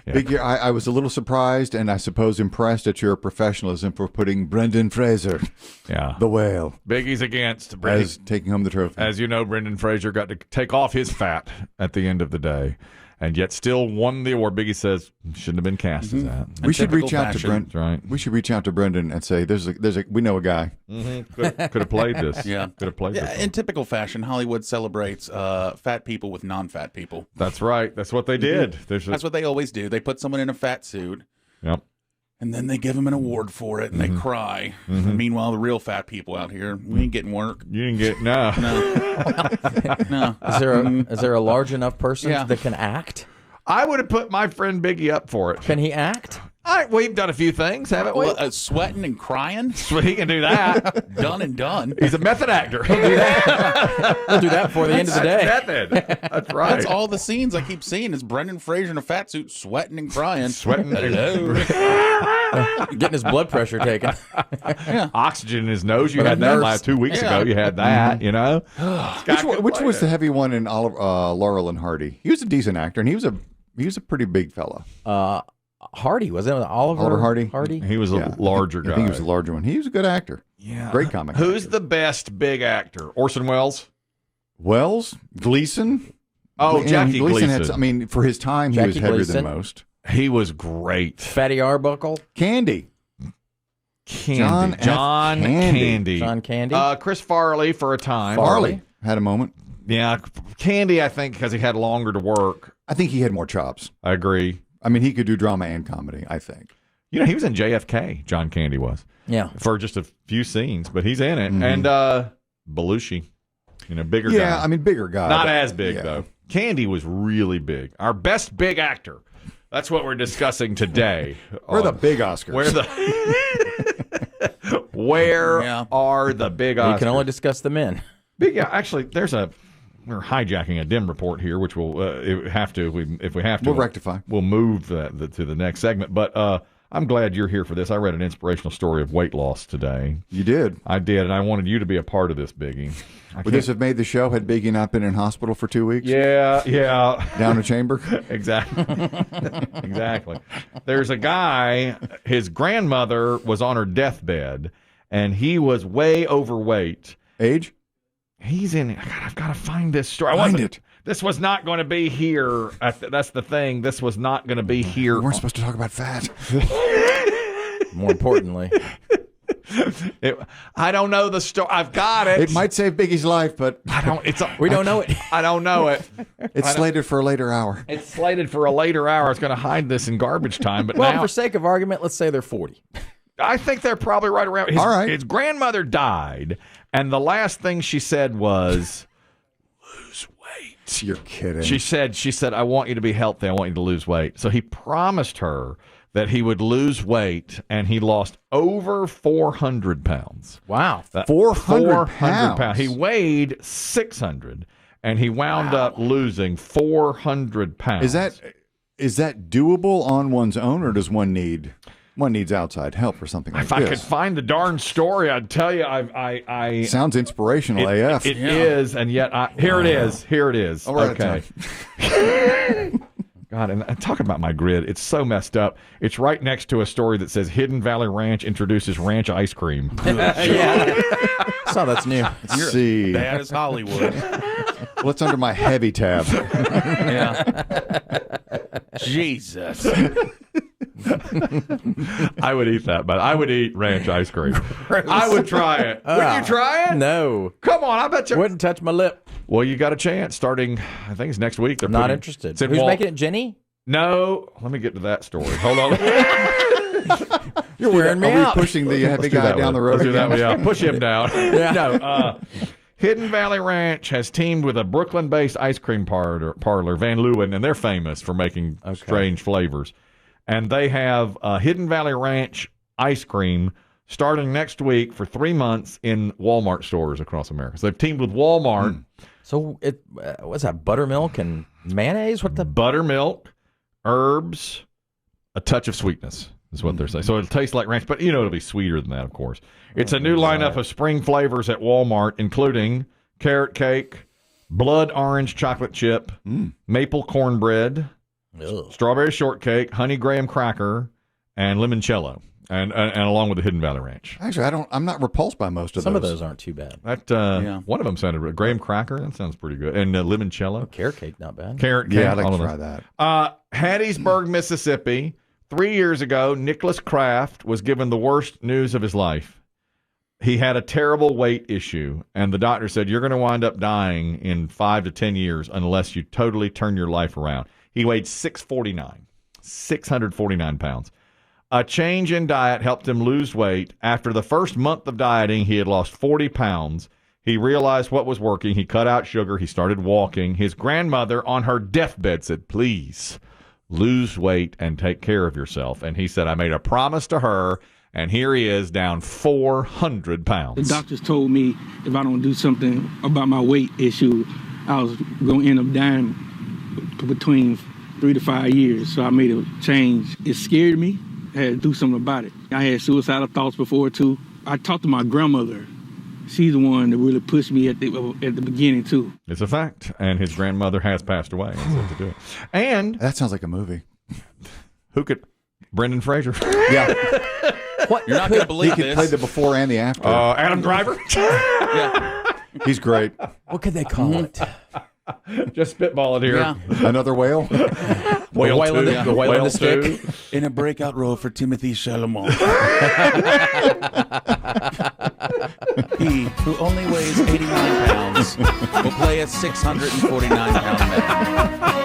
Biggie, I was a little surprised and I suppose impressed at your professionalism for putting Brendan Fraser, the whale, Biggie's against as taking home the trophy. As you know, Brendan Fraser got to take off his fat at the end of the day, and yet still won the award. Biggie says shouldn't have been cast as that. We should reach out to Brendan. Right. We should reach out to Brendan and say, we know a guy. Could have played this. Yeah. Could have played this. In typical fashion, Hollywood celebrates fat people with non-fat people. That's right. That's what they did. That's what they always do. They put someone in a fat suit. Yep. And then they give them an award for it, and they cry. And meanwhile, the real fat people out here, we ain't getting work. You didn't get no. No. Is there a large enough person that can act? I would have put my friend Biggie up for it. Can he act? We've done a few things, haven't we? Sweating and crying. He can do that. Done and done. He's a method actor. He'll do that before the end of the day. Method. That's right. That's all the scenes I keep seeing is Brendan Fraser in a fat suit, sweating and crying. Hello. Getting his blood pressure taken. Oxygen in his nose. You had that last 2 weeks ago. You had that, you know. Which was the heavy one in Laurel and Hardy? He was a decent actor, and he was a pretty big fella. Hardy, was it Oliver Hardy? He was a larger guy. I think he was a larger one. He was a good actor. Yeah. Great comic. Who's the best big actor? Orson Welles? Wells? Gleason? Oh, Jackie Gleason. Had, for his time, Jackie he was heavier Gleason. than most. He was great. Fatty Arbuckle? Candy. John Candy. John Candy? Chris Farley for a time. Farley had a moment. Yeah, Candy, I think, because he had longer to work. I think he had more chops. I agree. He could do drama and comedy, I think. You know, he was in JFK, John Candy was. Yeah. For just a few scenes, but he's in it. And Belushi, bigger guy. Yeah, bigger guy. Not as big, though. Candy was really big. Our best big actor. That's what we're discussing today. Where the big Oscars? Where are the big Oscars? You can only discuss the men. Actually, we're hijacking a Demm report here, which we'll have to if we have to. We'll rectify. We'll move that to the next segment. But I'm glad you're here for this. I read an inspirational story of weight loss today. You did? I did, and I wanted you to be a part of this, Biggie. Would this have made the show had Biggie not been in hospital for 2 weeks? Yeah. Down a chamber? Exactly. Exactly. There's a guy, his grandmother was on her deathbed, and he was way overweight. Age? He's in. I've got to find this story. Find it. This was not going to be here. That's the thing. This was not going to be here. We weren't supposed to talk about fat. More importantly. I don't know the story. I've got it. It might save Biggie's life, but we don't know it. I don't know it. It's slated for a later hour. It's slated for a later hour. I was going to hide this in garbage time, but well, now, for sake of argument, let's say they're 40. I think they're probably right around. All right. His grandmother died, and the last thing she said was, "Lose weight." You're kidding. She said, "I want you to be healthy. I want you to lose weight." So he promised her that he would lose weight, and he lost over 400 pounds. Wow. 400 pounds. He weighed 600, and he wound up losing 400 pounds. Is that doable on one's own, or does one needs outside help for something like if this? I could find the darn story, I'd tell you. I sounds inspirational AF. It is, and yet here it is. Here it is. All right, okay. God, and talking about my grid, it's so messed up. It's right next to a story that says Hidden Valley Ranch introduces ranch ice cream. So that's new. Let's see. Bad as Hollywood. Well, it's under my heavy tab. Jesus. I would eat that, but I would eat ranch ice cream. I would try it. Would you try it? No. Come on, I bet you wouldn't touch my lip. Well, you got a chance starting, I think it's next week. They're not interested. Who's making it, Jenny? No. Let me get to that story. Hold on. You're wearing me Are out. we pushing the heavy guy down the road? Let's do that one. Yeah, push him down. Yeah. No. Hidden Valley Ranch has teamed with a Brooklyn-based ice cream parlor, Van Leeuwen, and they're famous for making strange flavors. And they have Hidden Valley Ranch ice cream starting next week for 3 months in Walmart stores across America. So they've teamed with Walmart. So what's that, buttermilk and mayonnaise? What the buttermilk, herbs, a touch of sweetness is what they're saying. So it'll taste like ranch, but it'll be sweeter than that, of course. It's a new lineup of spring flavors at Walmart, including carrot cake, blood orange chocolate chip, maple cornbread, strawberry shortcake, honey graham cracker, and limoncello, and along with the Hidden Valley Ranch. Actually, I'm not repulsed by most of those. Some of those aren't too bad. That one of them sounded graham cracker. That sounds pretty good, and limoncello, Carrot cake, not bad. Carrot cake. Yeah, I'd like to try that. Hattiesburg, Mississippi. 3 years ago, Nicholas Kraft was given the worst news of his life. He had a terrible weight issue, and the doctor said, you're going to wind up dying in 5 to 10 years unless you totally turn your life around. He weighed 649 pounds. A change in diet helped him lose weight. After the first month of dieting, he had lost 40 pounds. He realized what was working. He cut out sugar. He started walking. His grandmother on her deathbed said, please lose weight and take care of yourself. And he said, I made a promise to her, and here he is down 400 pounds. The doctors told me if I don't do something about my weight issue, I was going to end up dying between 3 to 5 years. So I made a change. It scared me. I had to do something about it. I had suicidal thoughts before, too. I talked to my grandmother. She's the one that really pushed me at the beginning, too. It's a fact. And his grandmother has passed away. To do it. And that sounds like a movie. Who could? Brendan Fraser. Yeah. What? You're not going to believe He could this. play the before and the after. Adam Driver. Yeah. He's great. What could they call it? Just spitball it here. Yeah. Another whale? Whale whale in the- the whale in the stick. In a breakout role for Timothy Chalamet. He, who only weighs 89 pounds, will play a 649-pound man.